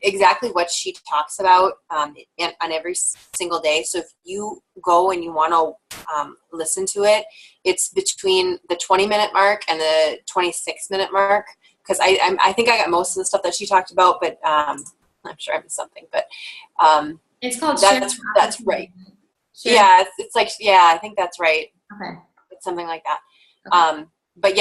exactly what she talks about on every single day. So if you go and you want to listen to it, it's between the 20-minute mark and the 26-minute mark. Because I think I got most of the stuff that she talked about, but I'm sure I missed something. But it's called that's right. Sharing. Yeah, it's like, yeah, I think that's right. Okay. It's something like that. Okay. But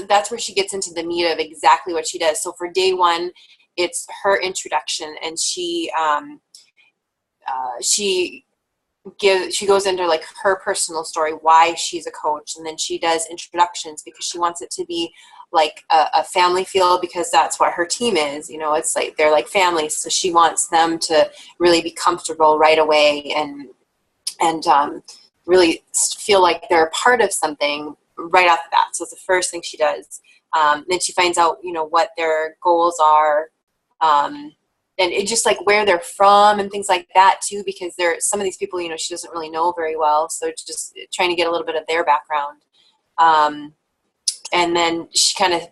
that's where she gets into the meat of exactly what she does. So for day one, it's her introduction, and she goes into like her personal story, why she's a coach, and then she does introductions because she wants it to be like a family feel, because that's what her team is. It's like they're like family, so she wants them to really be comfortable right away and really feel like they're a part of something right off the bat. So it's the first thing she does. Then she finds out, what their goals are, and it just like where they're from and things like that too, because some of these people, she doesn't really know very well. So just trying to get a little bit of their background. And then she kind of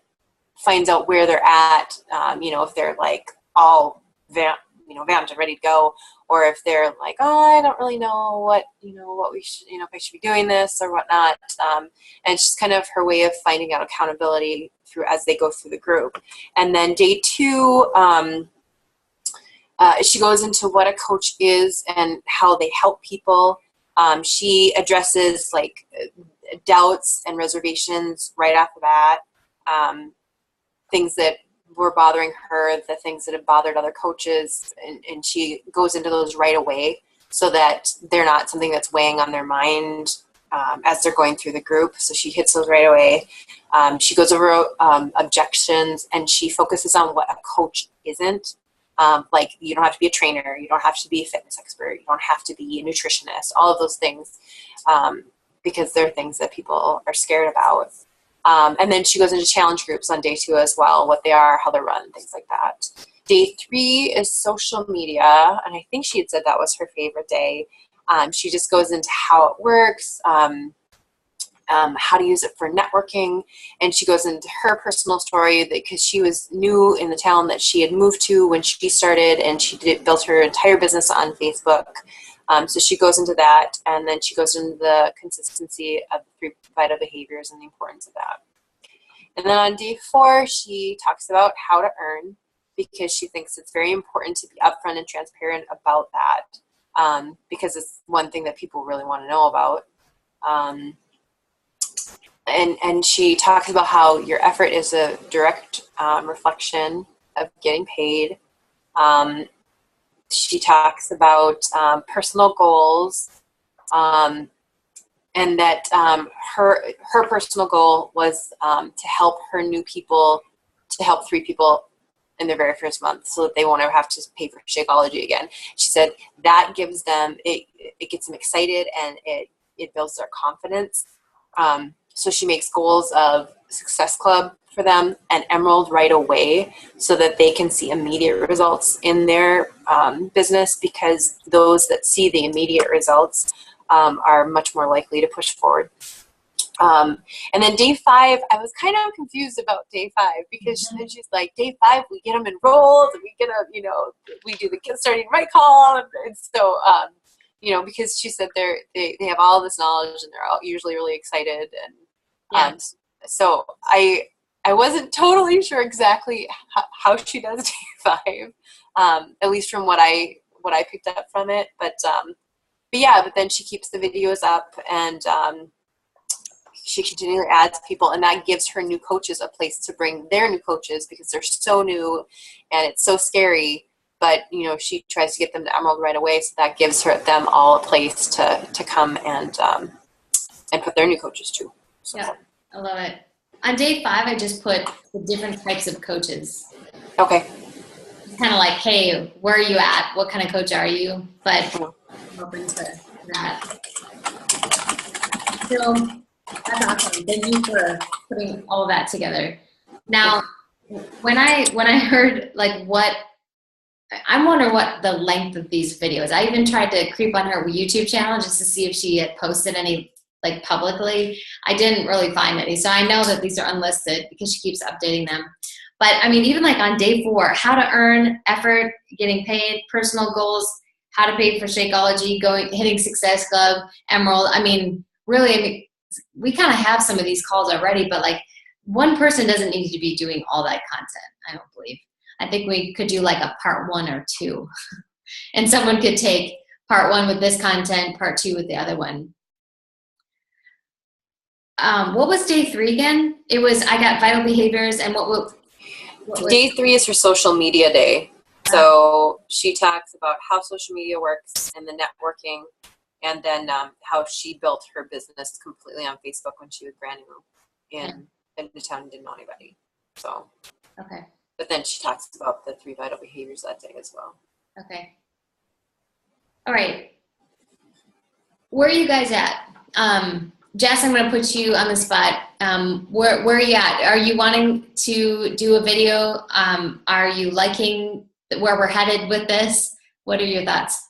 finds out where they're at, if they're like all vamped and ready to go, or if they're like, oh, I don't really know what we should, if I should be doing this or whatnot. And it's just kind of her way of finding out accountability as they go through the group. And then day two, she goes into what a coach is and how they help people. She addresses like doubts and reservations right off the bat, things that were bothering her, the things that have bothered other coaches, and she goes into those right away so that they're not something that's weighing on their mind as they're going through the group. So she hits those right away. She goes over objections, and she focuses on what a coach isn't. Like, you don't have to be a trainer, you don't have to be a fitness expert, you don't have to be a nutritionist, all of those things, because they're things that people are scared about. And then she goes into challenge groups on day two as well, what they are, how they're run, things like that. Day three is social media, and I think she had said that was her favorite day. She just goes into how it works, how to use it for networking, and she goes into her personal story because she was new in the town that she had moved to when she started, and she built her entire business on Facebook. So she goes into that, and then she goes into the consistency of the 3 vital behaviors and the importance of that. And then on day 4, she talks about how to earn, because she thinks it's very important to be upfront and transparent about that, because it's one thing that people really want to know about. And she talks about how your effort is a direct reflection of getting paid. She talks about personal goals, and that her personal goal was to help her new people, to help 3 people in their very first month, so that they won't ever have to pay for Shakeology again. She said that gives them, it gets them excited, and it builds their confidence. So she makes goals of Success Club for them and Emerald right away, so that they can see immediate results in their business, because those that see the immediate results are much more likely to push forward. And then day 5, I was kind of confused about day 5, because then she's like, day 5, we get them enrolled, and we get we do the Get Starting Right call, and so because she said they have all this knowledge, and they're all usually really excited, and so I wasn't totally sure exactly how she does day 5, at least from what I picked up from it, but then she keeps the videos up, and she continually adds people, and that gives her new coaches a place to bring their new coaches, because they're so new and it's so scary. But she tries to get them to Emerald right away, so that gives them all a place to come and put their new coaches too. So. Yeah, I love it. On day 5, I just put the different types of coaches. Okay. It's kind of like, hey, where are you at? What kind of coach are you? But I'm open to that. So that's awesome. Thank you for putting all of that together. Now, when I heard I wonder what the length of these videos. I even tried to creep on her YouTube channel just to see if she had posted any publicly. I didn't really find any, so I know that these are unlisted because she keeps updating them. But I mean, even like on day 4, how to earn effort, getting paid, personal goals, how to pay for Shakeology, hitting Success Club, Emerald. I mean, really, I mean, we kind of have some of these calls already, but like one person doesn't need to be doing all that content, I don't believe. I think we could do like a part 1 or 2. And someone could take part 1 with this content, part 2 with the other one. What was day 3 again? It was, I got vital behaviors, and what was day 3 is her social media day. So she talks about how social media works and the networking, and then how she built her business completely on Facebook when she was brand new in the town and didn't know anybody. So, okay. But then she talks about the 3 vital behaviors that day as well. Okay. All right. Where are you guys at? Jess, I'm going to put you on the spot. Where are you at? Are you wanting to do a video? Are you liking where we're headed with this? What are your thoughts?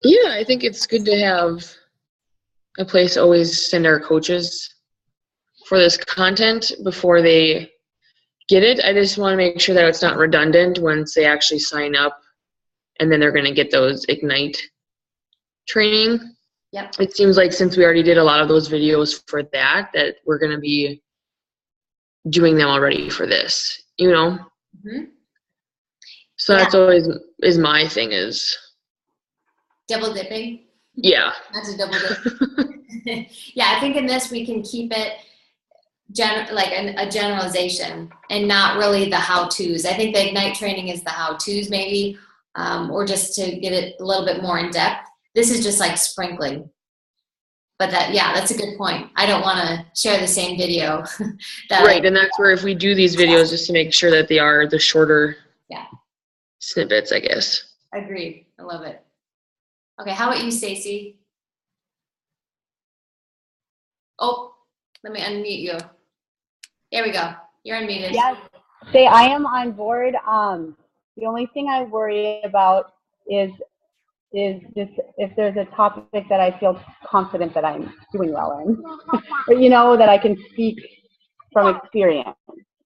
Yeah, I think it's good to have a place to always send our coaches for this content before they get it. I just want to make sure that it's not redundant once they actually sign up and then they're going to get those Ignite training. Yep. It seems like since we already did a lot of those videos for that we're going to be doing them already for this, you know? Mm-hmm. So that's always is my thing is. Double dipping? Yeah. That's a double dip. Yeah, I think in this we can keep it a generalization and not really the how-tos. I think the Ignite training is the how-tos maybe, or just to get it a little bit more in depth. This is just like sprinkling. But that's a good point. I don't want to share the same video. Right, and that's where if we do these videos just to make sure that they are the shorter snippets, I guess. Agreed. I love it. Okay, how about you, Stacy? Oh, let me unmute you. There we go. You're unmuted. Yes, I am on board. The only thing I worry about is just if there's a topic that I feel confident that I'm doing well in, or, you know, that I can speak from experience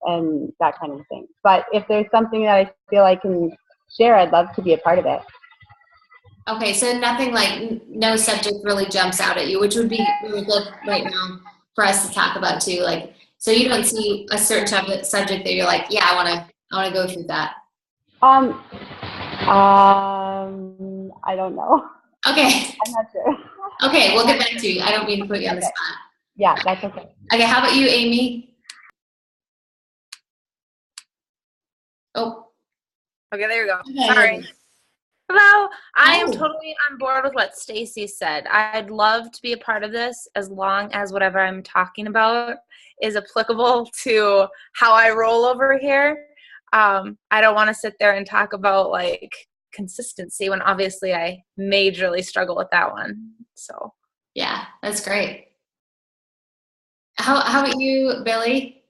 and that kind of thing. But if there's something that I feel I can share, I'd love to be a part of it. Okay, so nothing like, no subject really jumps out at you, which would be really good right now for us to talk about too. Like, so you don't see a certain subject that you're like, yeah, I want to go through that. I don't know. Okay. I'm not sure. Okay, we'll get back to you. I don't mean to put you on the spot. Yeah, that's okay. Okay, how about you, Amy? Oh. Okay, there you go. Okay. Sorry. Hello. I am totally on board with what Stacy said. I'd love to be a part of this as long as whatever I'm talking about is applicable to how I roll over here. I don't want to sit there and talk about like consistency when obviously I majorly struggle with that one. So yeah, that's great. How about you, Billy?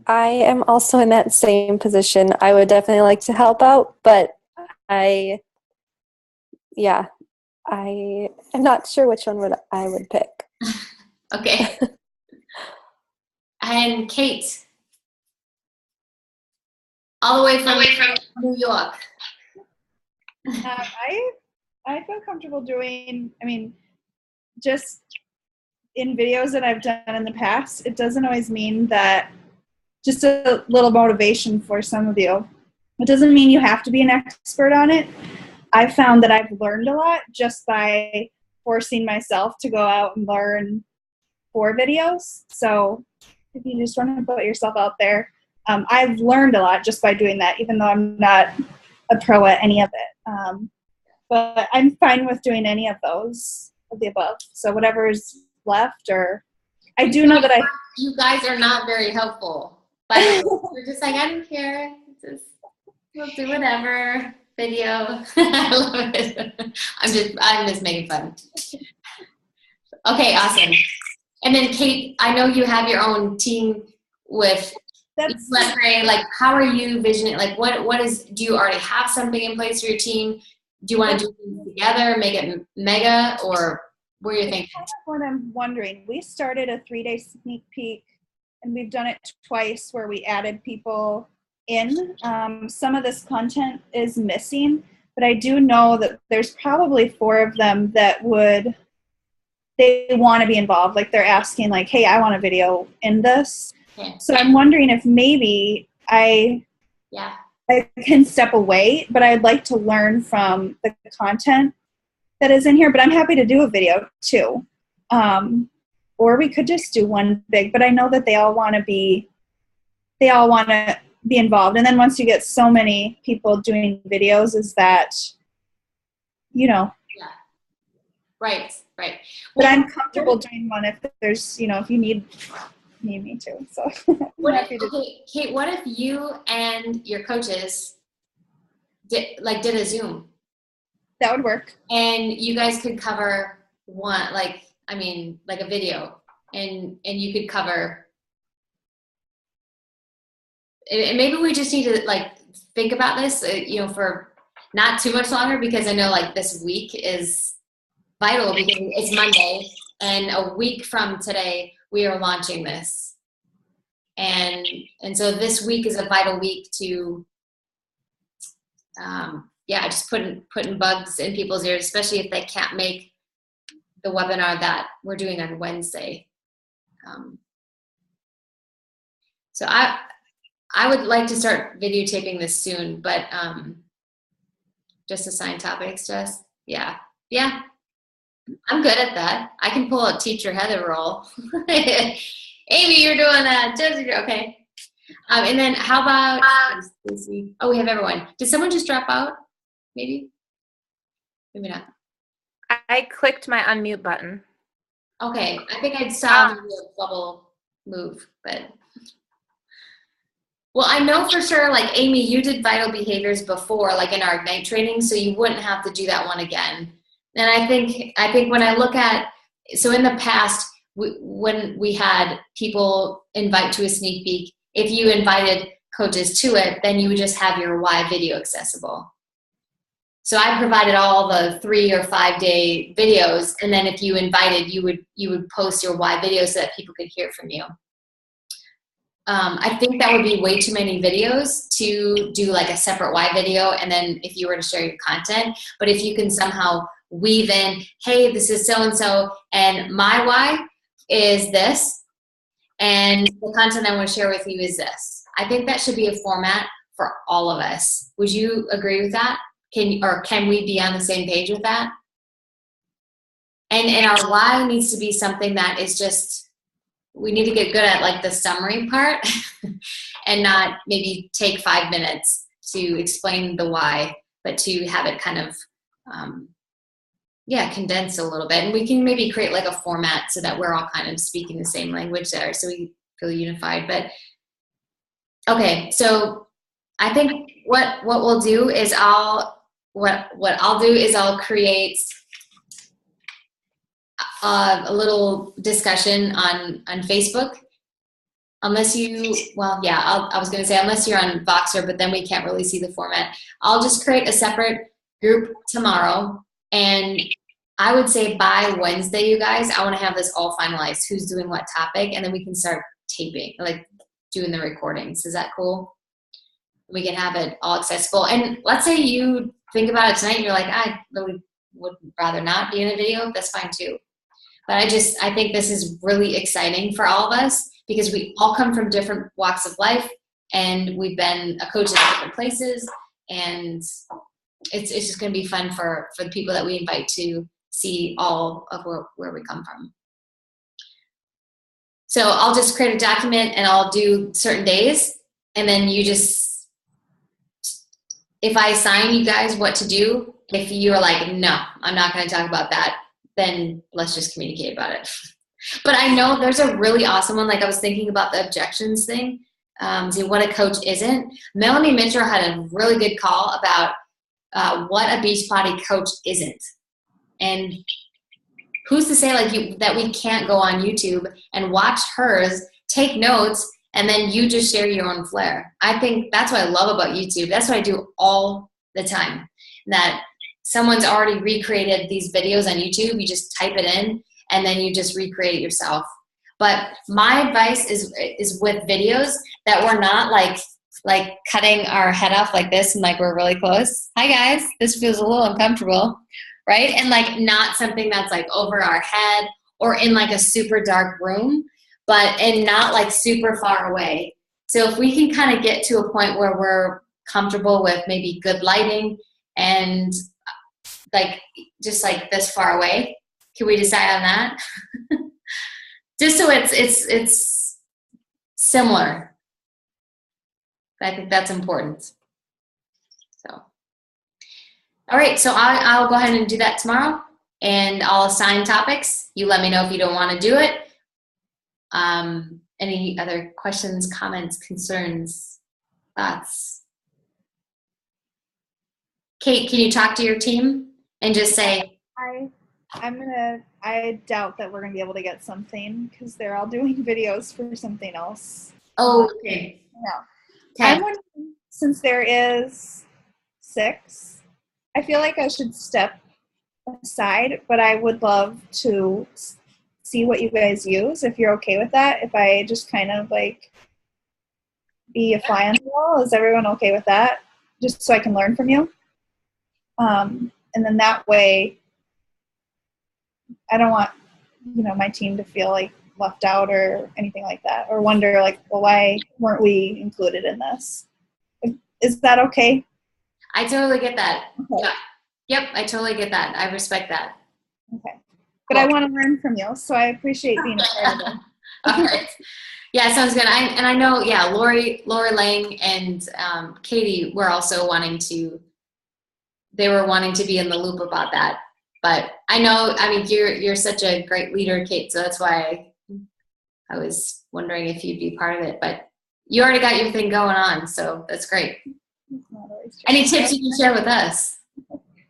I am also in that same position. I would definitely like to help out, but I am not sure which one I would pick. Okay. And Kate, all the way from New York. I feel comfortable doing, just in videos that I've done in the past, it doesn't always mean that, just a little motivation for some of you. It doesn't mean you have to be an expert on it. I've found that I've learned a lot just by forcing myself to go out and learn for videos. So if you just want to put yourself out there, I've learned a lot just by doing that, even though I'm not a pro at any of it. But I'm fine with doing any of those, of the above. So whatever's left, or I do know that You guys are not very helpful. But we're just like, I don't care. We'll do whatever. Video. I love it. I'm just making fun. Okay, awesome. And then Kate, I know you have your own team with Let Pray. Like, how are you visioning? Like, do you already have something in place for your team? Do you want to do things together, make it mega, or what you're thinking. Kind of what I'm wondering. We started a 3-day sneak peek, and we've done it twice where we added people in. Some of this content is missing, but I do know that there's probably 4 of them that they want to be involved. Like they're asking like, hey, I want a video in this. Yeah. So I'm wondering if maybe I can step away, but I'd like to learn from the content that is in here, but I'm happy to do a video too. Or we could just do one big, but I know that they all want to be involved. And then once you get so many people doing videos, is that, Right. But I'm comfortable doing one if there's, if you need me to. So Kate, what if you and your coaches did a Zoom? That would work. And you guys could cover one, like a video, and you could cover. And maybe we just need to think about this, for not too much longer, because I know this week is vital because it's Monday, and a week from today we are launching this, and so this week is a vital week to, just putting bugs in people's ears, especially if they can't make the webinar that we're doing on Wednesday. So I would like to start videotaping this soon, but just assign topics, Jess. Yeah. I'm good at that. I can pull a teacher Heather role. Amy, you're doing that. Jesse, okay. And then how about Stacey? Oh, we have everyone. Did someone just drop out? Maybe not. I clicked my unmute button. Okay, I think I saw the bubble move, but. Well, I know for sure, Amy, you did vital behaviors before, in our Ignite training, so you wouldn't have to do that one again. And I think when I look at, so in the past, when we had people invite to a sneak peek, if you invited coaches to it, then you would just have your Y video accessible. So I provided all the 3 or 5 day videos, and then if you invited, you would post your Y video so that people could hear from you. I think that would be way too many videos to do a separate Y video, and then if you were to share your content. But if you can somehow weave in, hey, this is so-and-so, and my Y is this, and the content I want to share with you is this. I think that should be a format for all of us. Would you agree with that? Can we be on the same page with that? And our Y needs to be something that is just, we need to get good at the summary part and not maybe take 5 minutes to explain the why, but to have it kind of, condense a little bit. And we can maybe create a format so that we're all kind of speaking the same language there, so we feel unified. But okay, so I think what we'll do is I'll create a little discussion on Facebook. Unless you, I was going to say unless you're on Voxer, but then we can't really see the format. I'll just create a separate group tomorrow, and I would say by Wednesday, you guys, I want to have this all finalized, who's doing what topic, and then we can start taping, doing the recordings. Is that cool? We can have it all accessible. And let's say you think about it tonight and you're like, I really would rather not be in a video. That's fine too. But I think this is really exciting for all of us because we all come from different walks of life, and we've been a coach at different places, and it's just going to be fun for the people that we invite to see all of where we come from. So I'll just create a document and I'll do certain days, and then you just, if I assign you guys what to do, if you're like, no, I'm not going to talk about that, then let's just communicate about it. But I know there's a really awesome one. I was thinking about the objections thing. See what a coach isn't. Melanie Mitchell had a really good call about what a Beachbody coach isn't. And who's to say that we can't go on YouTube and watch hers, take notes, and then you just share your own flair. I think that's what I love about YouTube. That's what I do all the time. That someone's already recreated these videos on YouTube. You just type it in and then you just recreate it yourself. But my advice is with videos that we're not like cutting our head off like this and like we're really close. Hi guys, this feels a little uncomfortable, right? And like not something that's like over our head or in like a super dark room, and not like super far away. So if we can kind of get to a point where we're comfortable with maybe good lighting and like just like this far away, can we decide on that? Just so it's similar. I think that's important. So, all right, so I'll go ahead and do that tomorrow, and I'll assign topics. You let me know if you don't want to do it. Any other questions, comments, concerns, thoughts? Kate, can you talk to your team and just say, I doubt that we're gonna be able to get something because they're all doing videos for something else. oh, okay. No. I'm wondering, since there is 6, I feel like I should step aside, but I would love to see what you guys use, if you're okay with that. If I just kind of like be a fly on the wall, is everyone okay with that? Just so I can learn from you. And then that way, I don't want, my team to feel like left out or anything like that, or wonder like, well, why weren't we included in this? Is that okay? I totally get that. Okay. Yeah. Yep, I totally get that. I respect that. Okay. But I want to learn from you, so I appreciate being a part of it. All right. Yeah, sounds good. I know, yeah, Lori Lang and Katie were also wanting to be in the loop about that. But I know, you're such a great leader, Kate, so that's why I was wondering if you'd be part of it. But you already got your thing going on, so that's great. Any tips you can share with us?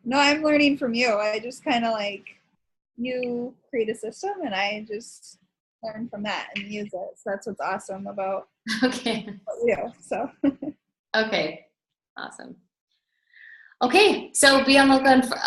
No, I'm learning from you. I just kind of like, you create a system and I just learn from that and use it. So that's what's awesome about Okay. what we do. So. Okay. Awesome. Okay, so be on the lookout for